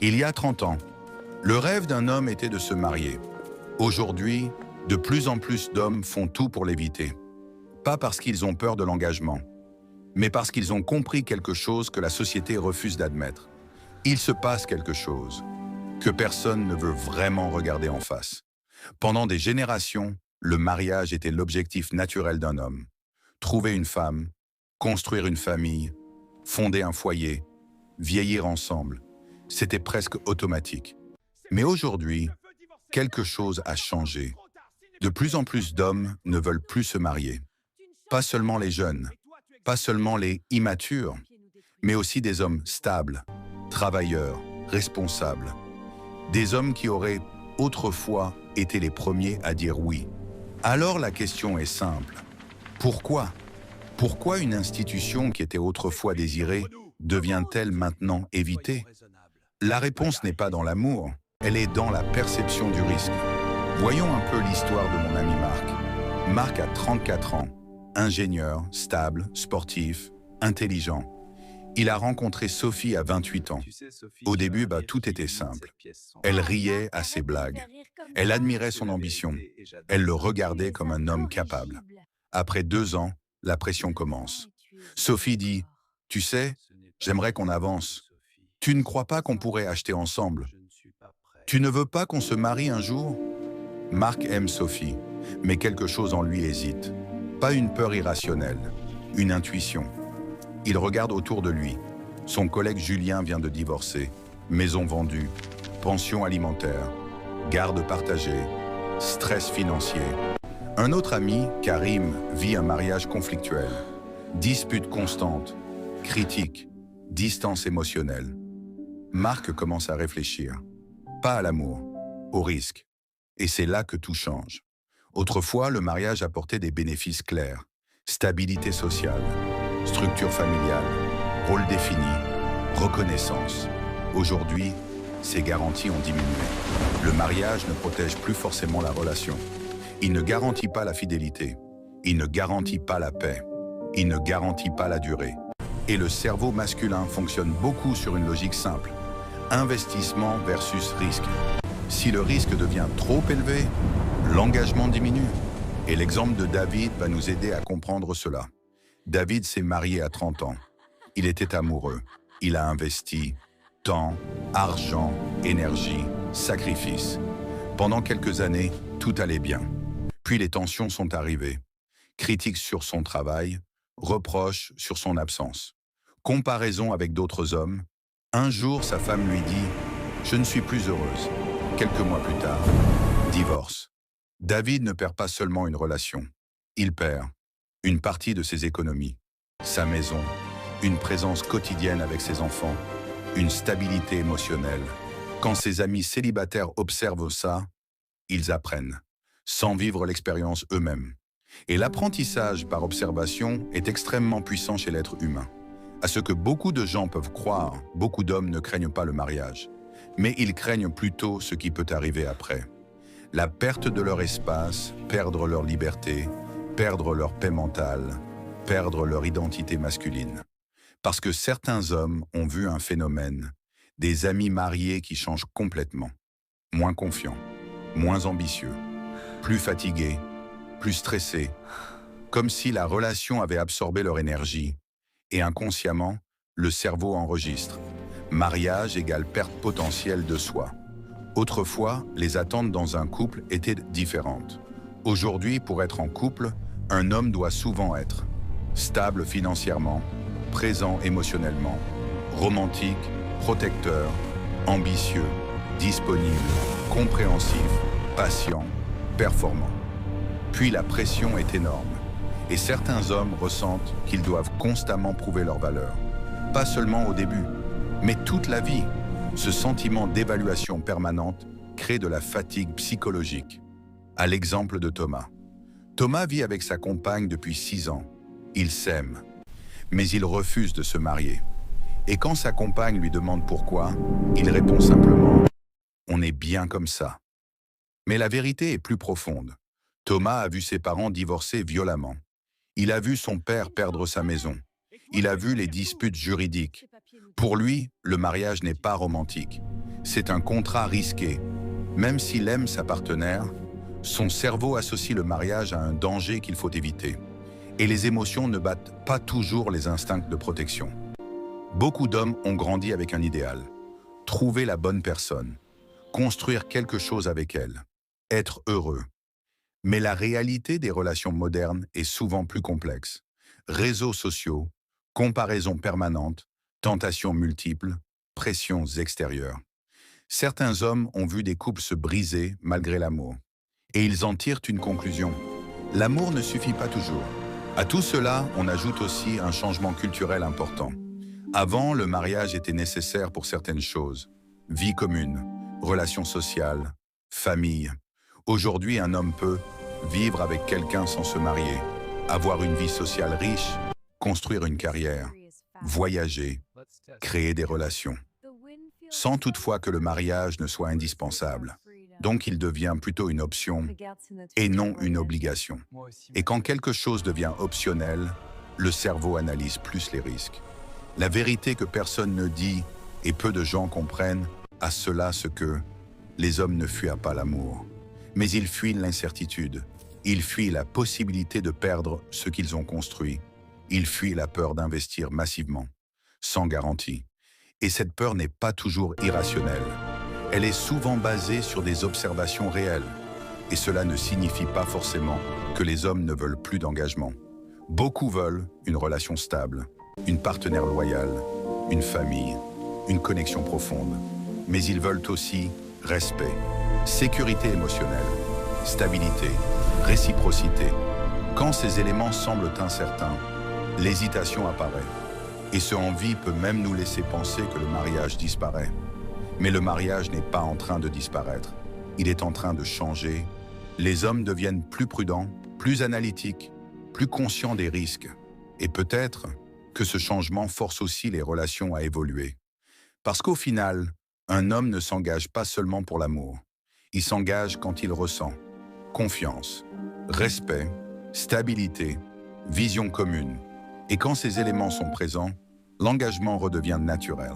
Il y a 30 ans, le rêve d'un homme était de se marier. Aujourd'hui, de plus en plus d'hommes font tout pour l'éviter. Pas parce qu'ils ont peur de l'engagement, mais parce qu'ils ont compris quelque chose que la société refuse d'admettre. Il se passe quelque chose que personne ne veut vraiment regarder en face. Pendant des générations, le mariage était l'objectif naturel d'un homme. Trouver une femme, construire une famille, fonder un foyer, vieillir ensemble, c'était presque automatique. Mais aujourd'hui, quelque chose a changé. De plus en plus d'hommes ne veulent plus se marier. Pas seulement les jeunes, pas seulement les immatures, mais aussi des hommes stables, travailleurs, responsables. Des hommes qui auraient autrefois été les premiers à dire oui. Alors la question est simple. Pourquoi? Pourquoi une institution qui était autrefois désirée devient-elle maintenant évitée? La réponse n'est pas dans l'amour, elle est dans la perception du risque. Voyons un peu l'histoire de mon ami Marc. Marc a 34 ans, ingénieur, stable, sportif, intelligent. Il a rencontré Sophie à 28 ans. Au début, tout était simple. Elle riait à ses blagues. Elle admirait son ambition. Elle le regardait comme un homme capable. Après 2 ans, la pression commence. Sophie dit « Tu sais, j'aimerais qu'on avance. Tu ne crois pas qu'on pourrait acheter ensemble? Tu ne veux pas qu'on se marie un jour ?» Marc aime Sophie, mais quelque chose en lui hésite. Pas une peur irrationnelle, une intuition. Il regarde autour de lui. Son collègue Julien vient de divorcer. Maison vendue, pension alimentaire, garde partagée, stress financier. Un autre ami, Karim, vit un mariage conflictuel. Disputes constantes, critiques, distance émotionnelle. Marc commence à réfléchir. Pas à l'amour, au risque. Et c'est là que tout change. Autrefois, le mariage apportait des bénéfices clairs. Stabilité sociale, structure familiale, rôle défini, reconnaissance. Aujourd'hui, ces garanties ont diminué. Le mariage ne protège plus forcément la relation. Il ne garantit pas la fidélité. Il ne garantit pas la paix. Il ne garantit pas la durée. Et le cerveau masculin fonctionne beaucoup sur une logique simple. Investissement versus risque. Si le risque devient trop élevé, l'engagement diminue. Et l'exemple de David va nous aider à comprendre cela. David s'est marié à 30 ans. Il était amoureux. Il a investi temps, argent, énergie, sacrifice. Pendant quelques années, tout allait bien. Puis les tensions sont arrivées. Critiques sur son travail, reproches sur son absence. Comparaison avec d'autres hommes. Un jour, sa femme lui dit « Je ne suis plus heureuse ». Quelques mois plus tard, divorce. David ne perd pas seulement une relation. Il perd une partie de ses économies, sa maison, une présence quotidienne avec ses enfants, une stabilité émotionnelle. Quand ses amis célibataires observent ça, ils apprennent, sans vivre l'expérience eux-mêmes. Et l'apprentissage par observation est extrêmement puissant chez l'être humain. À ce que beaucoup de gens peuvent croire, beaucoup d'hommes ne craignent pas le mariage, mais ils craignent plutôt ce qui peut arriver après. La perte de leur espace, perdre leur liberté, perdre leur paix mentale, perdre leur identité masculine. Parce que certains hommes ont vu un phénomène, des amis mariés qui changent complètement. Moins confiants, moins ambitieux, plus fatigués, plus stressés, comme si la relation avait absorbé leur énergie. Et inconsciemment, le cerveau enregistre. Mariage égale perte potentielle de soi. Autrefois, les attentes dans un couple étaient différentes. Aujourd'hui, pour être en couple, un homme doit souvent être stable financièrement, présent émotionnellement, romantique, protecteur, ambitieux, disponible, compréhensif, patient, performant. Puis la pression est énorme, et certains hommes ressentent qu'ils doivent constamment prouver leur valeur. Pas seulement au début, mais toute la vie. Ce sentiment d'évaluation permanente crée de la fatigue psychologique. À l'exemple de Thomas. Thomas vit avec sa compagne depuis 6 ans. Ils s'aiment, mais il refuse de se marier. Et quand sa compagne lui demande pourquoi, il répond simplement « On est bien comme ça ». Mais la vérité est plus profonde. Thomas a vu ses parents divorcer violemment. Il a vu son père perdre sa maison. Il a vu les disputes juridiques. Pour lui, le mariage n'est pas romantique. C'est un contrat risqué. Même s'il aime sa partenaire, son cerveau associe le mariage à un danger qu'il faut éviter. Et les émotions ne battent pas toujours les instincts de protection. Beaucoup d'hommes ont grandi avec un idéal. Trouver la bonne personne, construire quelque chose avec elle, être heureux. Mais la réalité des relations modernes est souvent plus complexe. Réseaux sociaux, comparaisons permanentes, tentations multiples, pressions extérieures. Certains hommes ont vu des couples se briser malgré l'amour. Et ils en tirent une conclusion. L'amour ne suffit pas toujours. À tout cela, on ajoute aussi un changement culturel important. Avant, le mariage était nécessaire pour certaines choses. Vie commune, relations sociales, famille. Aujourd'hui, un homme peut vivre avec quelqu'un sans se marier, avoir une vie sociale riche, construire une carrière, voyager, créer des relations, sans toutefois que le mariage ne soit indispensable. Donc il devient plutôt une option et non une obligation. Et quand quelque chose devient optionnel, le cerveau analyse plus les risques. La vérité que personne ne dit et peu de gens comprennent, à cela ce que les hommes ne fuient pas l'amour. Mais ils fuient l'incertitude. Ils fuient la possibilité de perdre ce qu'ils ont construit. Ils fuient la peur d'investir massivement, sans garantie. Et cette peur n'est pas toujours irrationnelle. Elle est souvent basée sur des observations réelles. Et cela ne signifie pas forcément que les hommes ne veulent plus d'engagement. Beaucoup veulent une relation stable, une partenaire loyale, une famille, une connexion profonde. Mais ils veulent aussi respect, sécurité émotionnelle, stabilité, réciprocité. Quand ces éléments semblent incertains, l'hésitation apparaît. Et ce envie peut même nous laisser penser que le mariage disparaît. Mais le mariage n'est pas en train de disparaître. Il est en train de changer. Les hommes deviennent plus prudents, plus analytiques, plus conscients des risques. Et peut-être que ce changement force aussi les relations à évoluer. Parce qu'au final, un homme ne s'engage pas seulement pour l'amour. Il s'engage quand il ressent confiance, respect, stabilité, vision commune. Et quand ces éléments sont présents, l'engagement redevient naturel.